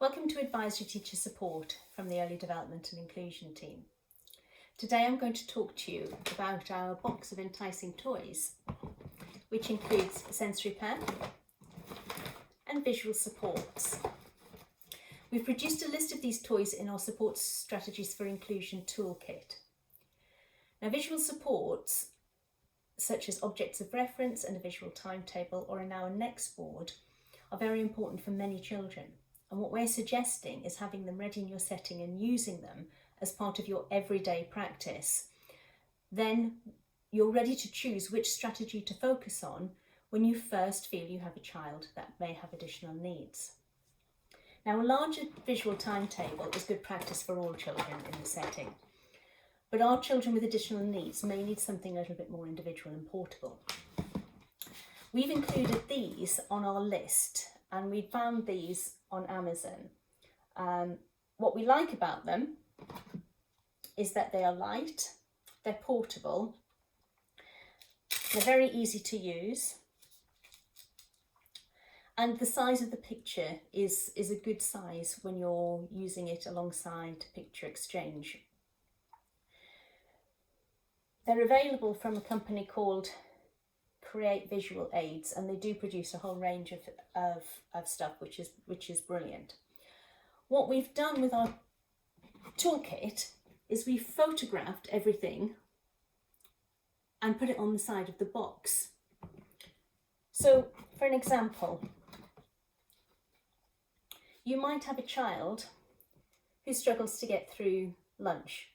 Welcome to Advisory Teacher Support from the Early Development and Inclusion team. Today I'm going to talk to you about our box of enticing toys, which includes a sensory pack and visual supports. We've produced a list of these toys in our Support Strategies for Inclusion toolkit. Now, visual supports such as objects of reference and a visual timetable or in our next board are very important for many children. And what we're suggesting is having them ready in your setting and using them as part of your everyday practice. Then you're ready to choose which strategy to focus on when you first feel you have a child that may have additional needs. Now, a larger visual timetable is good practice for all children in the setting, but our children with additional needs may need something a little bit more individual and portable. We've included these on our list, and we found these on Amazon. What we like about them is that they are light, they're portable, they're very easy to use, and the size of the picture is a good size when you're using it alongside picture exchange. They're available from a company called Create Visual Aids, and they do produce a whole range of stuff which is brilliant. What we've done with our toolkit is we've photographed everything and put it on the side of the box. So for an example, you might have a child who struggles to get through lunch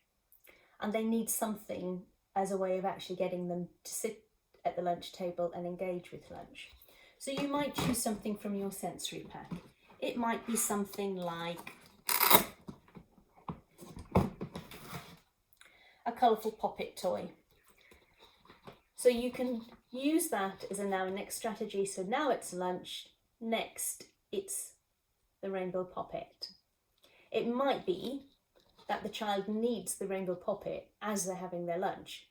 and they need something as a way of actually getting them to sit at the lunch table and engage with lunch. So you might choose something from your sensory pack. It might be something like a colourful pop-it toy. So you can use that as a now and next strategy. So now it's lunch, next it's the rainbow pop-it. It might be that the child needs the rainbow pop-it as they're having their lunch,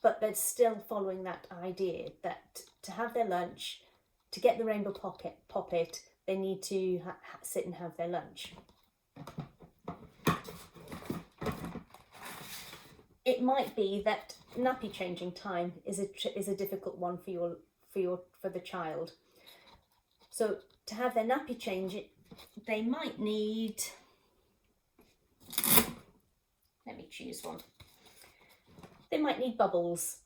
but they're still following that idea that to have their lunch, to get the rainbow pop-it, they need to sit and have their lunch. It might be that nappy changing time is a difficult one for the child. So to have their nappy change, they might need, let me choose one. They might need bubbles.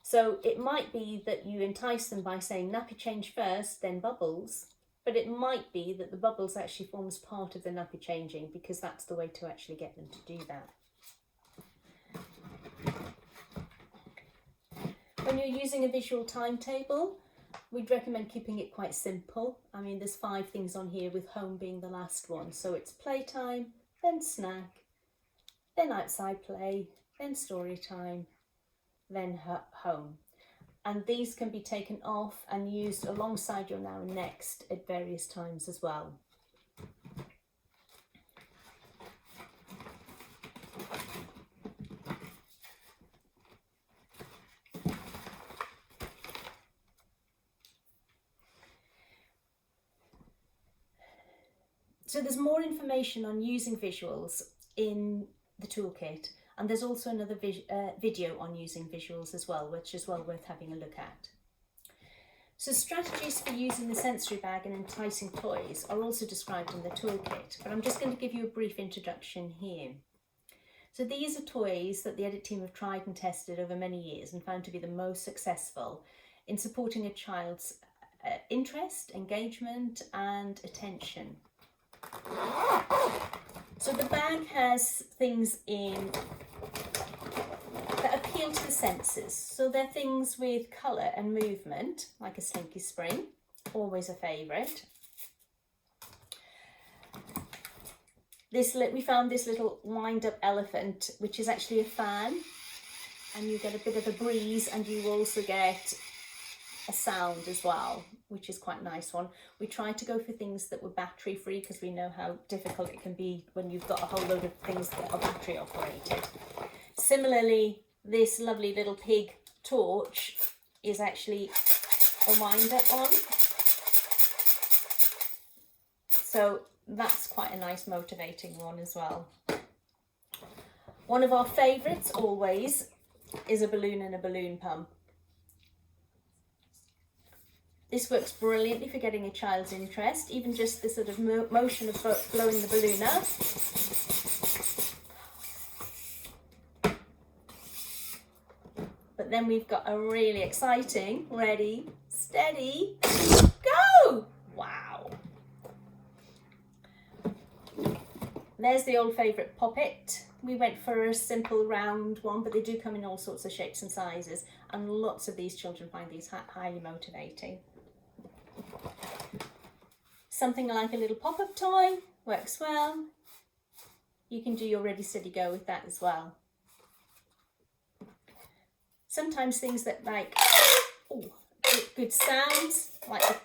So it might be that you entice them by saying nappy change first, then bubbles, but it might be that the bubbles actually forms part of the nappy changing, because that's the way to actually get them to do that. When you're using a visual timetable, we'd recommend keeping it quite simple. I mean, there's 5 things on here, with home being the last one. So it's playtime, then snack, then outside play, then story time, then home. And these can be taken off and used alongside your now and next at various times as well. So there's more information on using visuals in the toolkit, and there's also another video on using visuals as well, which is well worth having a look at. So strategies for using the sensory bag and enticing toys are also described in the toolkit, but I'm just going to give you a brief introduction here. So these are toys that the edit team have tried and tested over many years and found to be the most successful in supporting a child's interest, engagement and attention. So the bag has things in that appeal to the senses. So they're things with colour and movement, like a slinky spring, always a favourite. We found this little wind-up elephant, which is actually a fan, and you get a bit of a breeze, and you also get a sound as well, which is quite a nice one. We tried to go for things that were battery free, because we know how difficult it can be when you've got a whole load of things that are battery operated. Similarly, this lovely little pig torch is actually a wind up one. So that's quite a nice motivating one as well. One of our favourites always is a balloon and a balloon pump. This works brilliantly for getting a child's interest, even just the sort of motion of blowing the balloon up. But then we've got a really exciting, ready, steady, go! Wow. There's the old favourite poppet. We went for a simple round one, but they do come in all sorts of shapes and sizes, and lots of these children find these highly motivating. Something like a little pop-up toy works well. You can do your ready, steady, go with that as well. Sometimes things that like good sounds, like the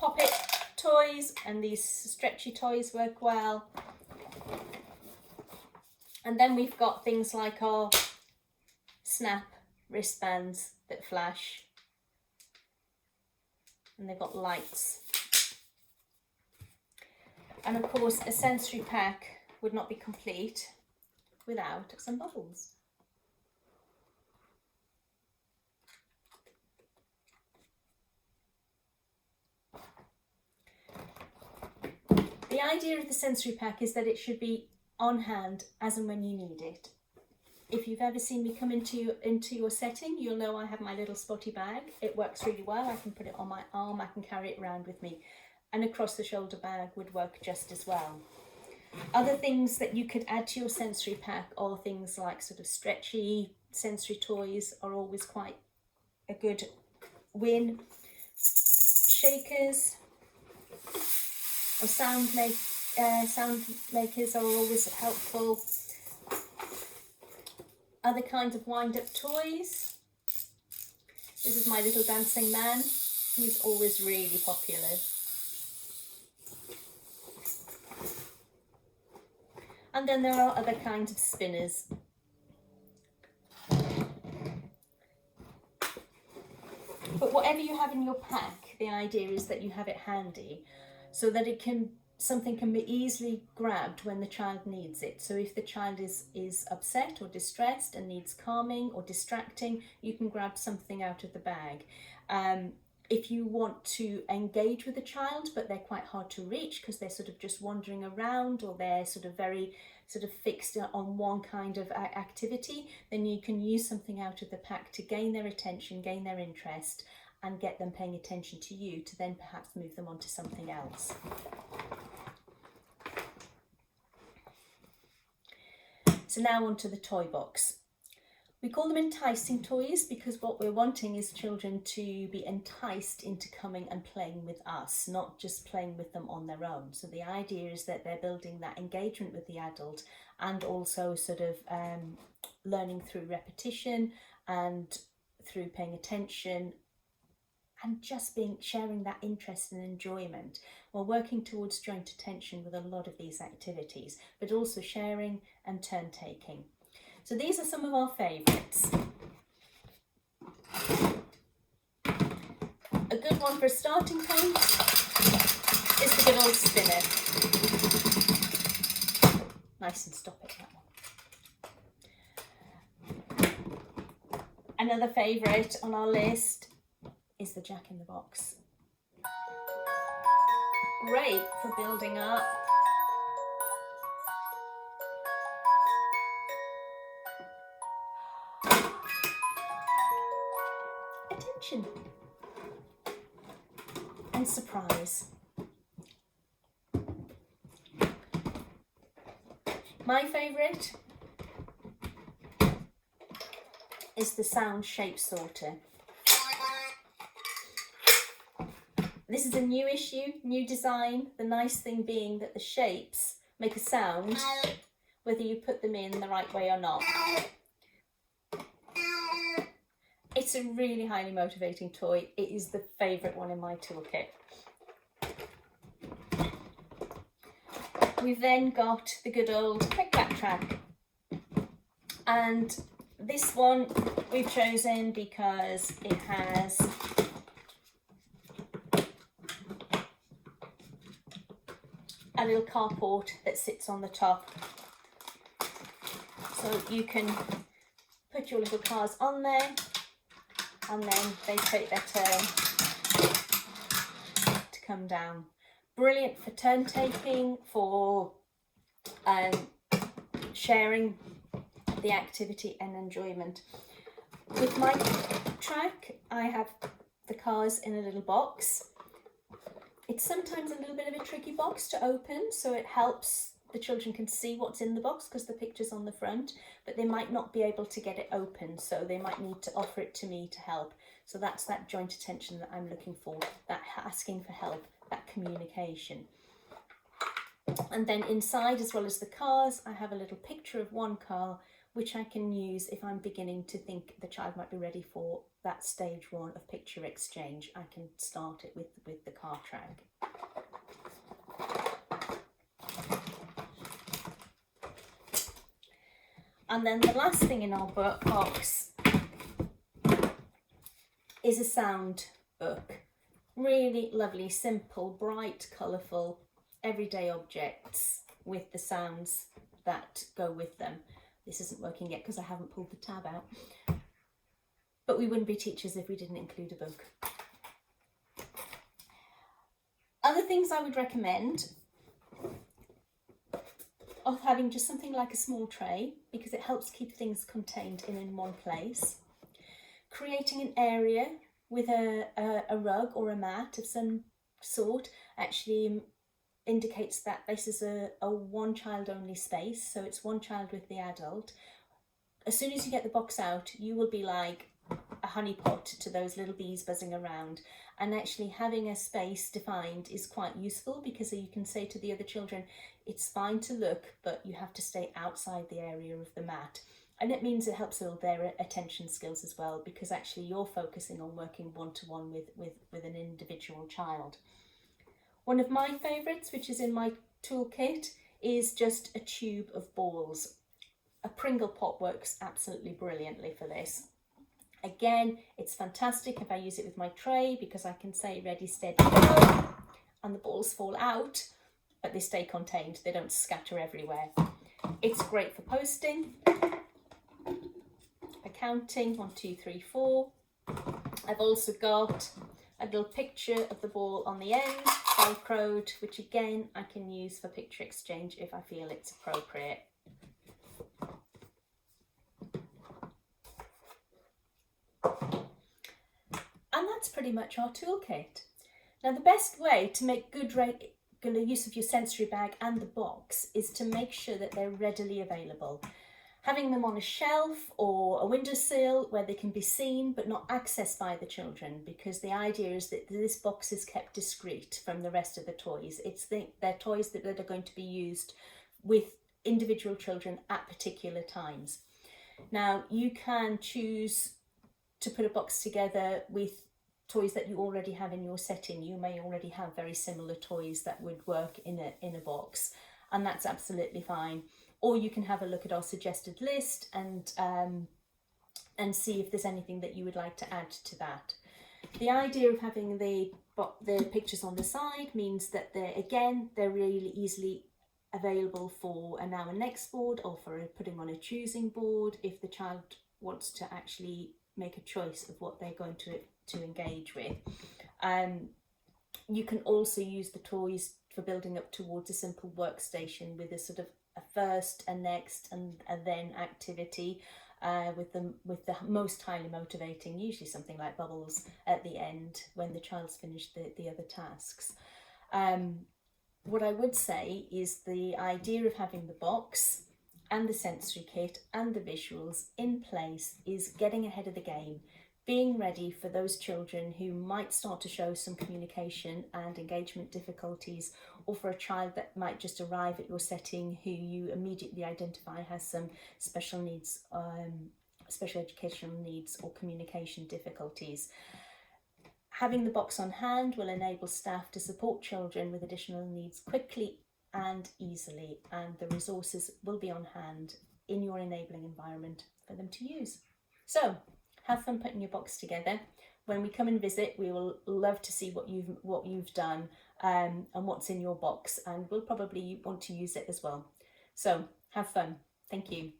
poppet toys and these stretchy toys work well. And then we've got things like our snap wristbands that flash, and they've got lights. And of course, a sensory pack would not be complete without some bubbles. The idea of the sensory pack is that it should be on hand as and when you need it. If you've ever seen me come into your setting, you'll know I have my little spotty bag. It works really well. I can put it on my arm, I can carry it around with me. And a cross the shoulder bag would work just as well. Other things that you could add to your sensory pack are things like sort of stretchy sensory toys are always quite a good win. Shakers or sound makers are always helpful. Other kinds of wind-up toys. This is my little dancing man. He's always really popular. And then there are other kinds of spinners. But whatever you have in your pack, the idea is that you have it handy so that something can be easily grabbed when the child needs it. So if the child is upset or distressed and needs calming or distracting, you can grab something out of the bag. If you want to engage with a child but they're quite hard to reach because they're sort of just wandering around or they're sort of very fixed on one kind of activity, then you can use something out of the pack to gain their attention, gain their interest, and get them paying attention to you to then perhaps move them on to something else. So now onto the toy box. We call them enticing toys because what we're wanting is children to be enticed into coming and playing with us, not just playing with them on their own. So the idea is that they're building that engagement with the adult and also sort of learning through repetition and through paying attention and just sharing that interest and enjoyment. We're working towards joint attention with a lot of these activities, but also sharing and turn taking. So these are some of our favourites. A good one for a starting point is the good old spinner. Nice and stop it, that one. Another favourite on our list is the Jack in the Box. Great for building up. Attention and surprise. My favourite is the sound shape sorter. This is a new issue, new design. The nice thing being that the shapes make a sound whether you put them in the right way or not. It's a really highly motivating toy. It is the favourite one in my toolkit. We've then got the good old quick clap track. And this one we've chosen because it has a little carport that sits on the top. So you can put your little cars on there, and then they take their turn to come down. Brilliant for turn taking, for sharing the activity and enjoyment. With my track, I have the cars in a little box. It's sometimes a little bit of a tricky box to open, so it helps the children can see what's in the box because the picture's on the front, but they might not be able to get it open, so they might need to offer it to me to help. So that's that joint attention that I'm looking for, that asking for help, that communication. And then inside, as well as the cars, I have a little picture of one car which I can use if I'm beginning to think the child might be ready for that stage one of picture exchange. I can start it with the car track. And then the last thing in our box is a sound book. Really lovely, simple, bright, colourful, everyday objects with the sounds that go with them. This isn't working yet because I haven't pulled the tab out. But we wouldn't be teachers if we didn't include a book. Other things I would recommend of having just something like a small tray, because it helps keep things contained in one place. Creating an area with a rug or a mat of some sort actually indicates that this is a one child only space, so it's one child with the adult. As soon as you get the box out, you will be like a honeypot to those little bees buzzing around, and actually having a space defined is quite useful, because you can say to the other children, it's fine to look, but you have to stay outside the area of the mat. And it means it helps build their attention skills as well, because actually you're focusing on working one-to-one with an individual child. One of my favourites, which is in my toolkit, is just a tube of balls. A Pringle pot works absolutely brilliantly for this. Again, it's fantastic if I use it with my tray, because I can say ready, steady, go, and the balls fall out, but they stay contained, they don't scatter everywhere. It's great for posting, for counting, 1, 2, 3, 4. I've also got a little picture of the ball on the end, velcroed, which again I can use for picture exchange if I feel it's appropriate. And that's pretty much our toolkit. Now, the best way to make good regular use of your sensory bag and the box is to make sure that they're readily available. Having them on a shelf or a windowsill where they can be seen but not accessed by the children, because the idea is that this box is kept discreet from the rest of the toys. They're toys that are going to be used with individual children at particular times. Now, you can choose to put a box together with toys that you already have in your setting. You may already have very similar toys that would work in a box, and that's absolutely fine. Or you can have a look at our suggested list and see if there's anything that you would like to add to that. The idea of having the pictures on the side means that they're really easily available for a now and next board, or for putting on a choosing board if the child wants to actually make a choice of what they're going to engage with. You can also use the toys for building up towards a simple workstation with a sort of a first, a next, and a then activity, with the most highly motivating, usually something like bubbles at the end when the child's finished the other tasks. What I would say is the idea of having the box and the sensory kit and the visuals in place is getting ahead of the game, being ready for those children who might start to show some communication and engagement difficulties, or for a child that might just arrive at your setting who you immediately identify has some special needs, special educational needs or communication difficulties. Having the box on hand will enable staff to support children with additional needs quickly and easily, and the resources will be on hand in your enabling environment for them to use. So, have fun putting your box together. When we come and visit, we will love to see what you've done, and what's in your box, and we'll probably want to use it as well. So have fun. Thank you.